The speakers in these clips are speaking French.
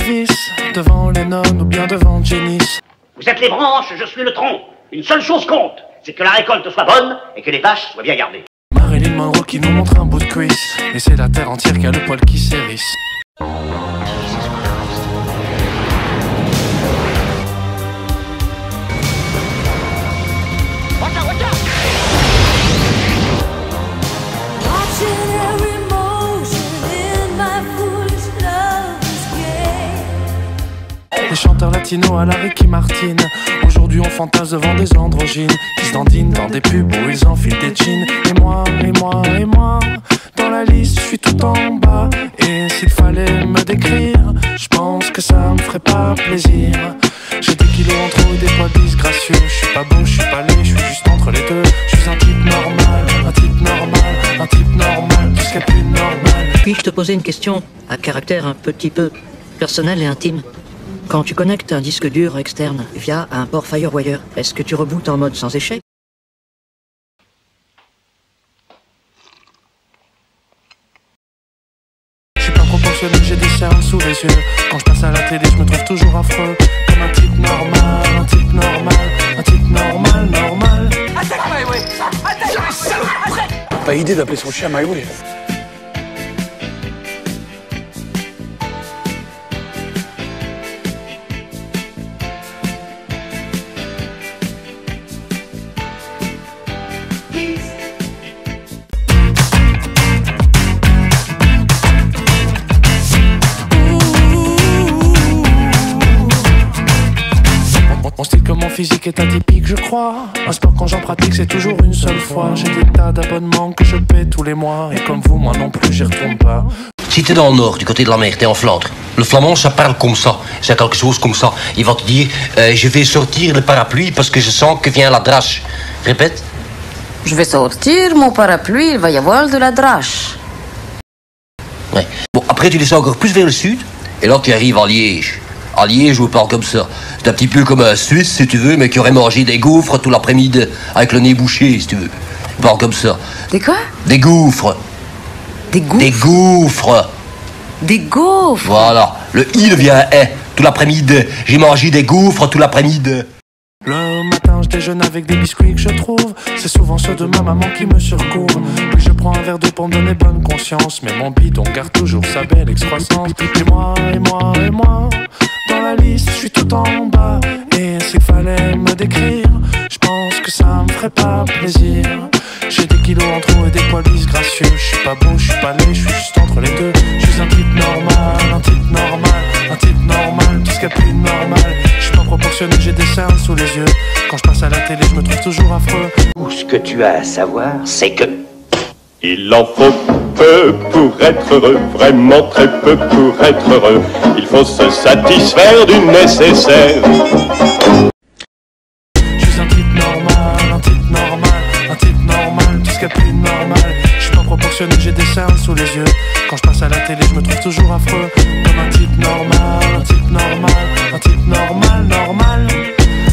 Elvis, devant Lennon ou bien devant Janis. Vous êtes les branches, je suis le tronc. Une seule chose compte, c'est que la récolte soit bonne et que les vaches soient bien gardées. Marilyn Monroe qui nous montre un bout de cuisse, et c'est la terre entière qui a le poil qui s'érisse. Les chanteurs latinos à la Ricky Martin. Aujourd'hui on fantasme devant des androgynes qui se dandinent dans des pubs où ils enfilent des jeans. Et moi, dans la liste je suis tout en bas. Et s'il fallait me décrire, je pense que ça me ferait pas plaisir. J'ai des kilos en trop et des poids disgracieux. Je suis pas beau, je suis pas laid, je suis juste entre les deux. Je suis un type normal, un type normal, un type normal, tout ce qu'il y a plus normal. Puis-je te poser une question à caractère un petit peu personnel et intime? Quand tu connectes un disque dur externe via un port FireWire, est-ce que tu rebootes en mode sans échec? Je suis pas proportionnel, j'ai des cernes sous les yeux. Quand je passe à la télé, je me trouve toujours affreux. Comme un type normal, un type normal, un type normal, normal. Attaque My Way! Attaque My salope! Pas idée d'appeler son chien My Way. Mon style comme mon physique est atypique, je crois. Un sport quand j'en pratique, c'est toujours une seule fois. J'ai des tas d'abonnements que je paie tous les mois. Et comme vous, moi non plus, j'y retourne pas. Si t'es dans le nord, du côté de la mer, t'es en Flandre, le flamand, ça parle comme ça. C'est quelque chose comme ça. Il va te dire, je vais sortir le parapluie parce que je sens que vient la drache. Répète. Je vais sortir mon parapluie, il va y avoir de la drache. Ouais. Bon, après, tu descends encore plus vers le sud, et là, tu arrives à Liège. À Liège, on parle comme ça. C'est un petit peu comme un Suisse, si tu veux, mais qui aurait mangé des gaufres tout l'après-midi, avec le nez bouché, si tu veux. On parle comme ça. Des quoi? Des gaufres. Des gaufres? Des gaufres. Des gaufres? Voilà. Le I devient un « tout l'après-midi. J'ai mangé des gaufres tout l'après-midi. Le matin, je déjeune avec des biscuits que je trouve. C'est souvent ceux de ma maman qui me surcourent. Puis je prends un verre d'eau pour me donner bonne conscience. Mais mon bidon garde toujours sa belle excroissance. Et moi, dans la liste, je suis tout en bas. Et s'il fallait me décrire, je pense que ça me ferait pas plaisir. J'ai des kilos en trop et des poils disgracieux. Je suis pas beau, je suis pas laid, je suis juste entre les deux. Je suis un type normal, un type normal, un type normal, tout ce qu'il y a plus normal. Je suis pas proportionnel, j'ai des cernes sous les yeux. Quand je passe à la télé, je me trouve toujours affreux. Tout ce que tu as à savoir, c'est que... Il en faut peu pour être heureux, vraiment très peu pour être heureux. Il faut se satisfaire du nécessaire. Je suis un type normal, un type normal, un type normal, tout ce qu'il y a plus normal. Je suis pas proportionnel, j'ai des cernes sous les yeux. Quand je passe à la télé, je me trouve toujours affreux. Comme un type normal, un type normal, un type normal, normal.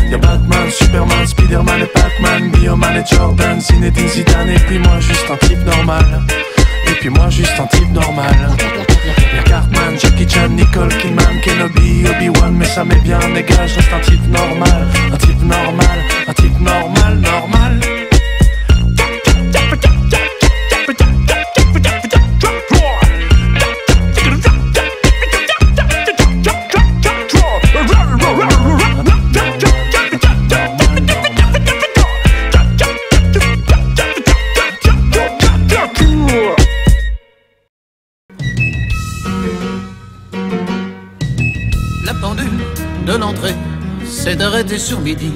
Y'a Batman, Superman, Spiderman et Pac-Man, Bioman et Jordan, Zinedine Zidane. Et puis moi juste un type normal. Et puis moi juste un type normal. Y'a Cartman, Jackie Chan, Nicole Kidman, Kenobi, Obi-Wan. Mais ça m'est bien égal, je reste un type normal. Un type normal, un type normal, normal. La pendule de l'entrée s'est arrêtée sur midi.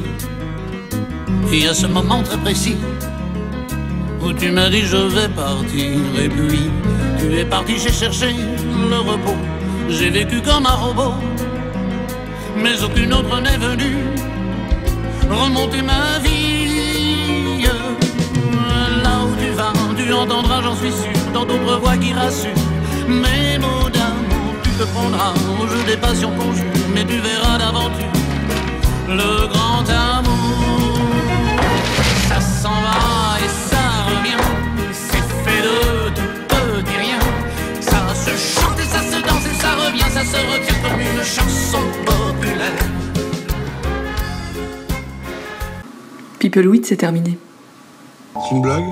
Et à ce moment très précis où tu m'as dit je vais partir. Et puis tu es parti, j'ai cherché le repos. J'ai vécu comme un robot, mais aucune autre n'est venue remonter ma vie. Là où tu vas, tu entendras, j'en suis sûr, dans d'autres voix qui rassurent. Mes mots d'amour, tu te prendras au jeu des passions qu'on joue, mais tu verras d'aventure le grand amour. Ça s'en va et ça revient, c'est fait de tout petit rien. Ça se chante et ça se danse et ça revient, ça se retient comme une People With, c'est terminé. C'est une blague?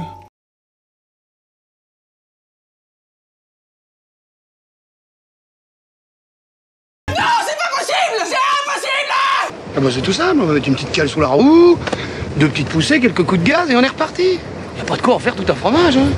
Ah bah c'est tout simple, on va mettre une petite cale sous la roue, 2 petites poussées, quelques coups de gaz et on est reparti. Y a pas de quoi en faire tout un fromage, hein.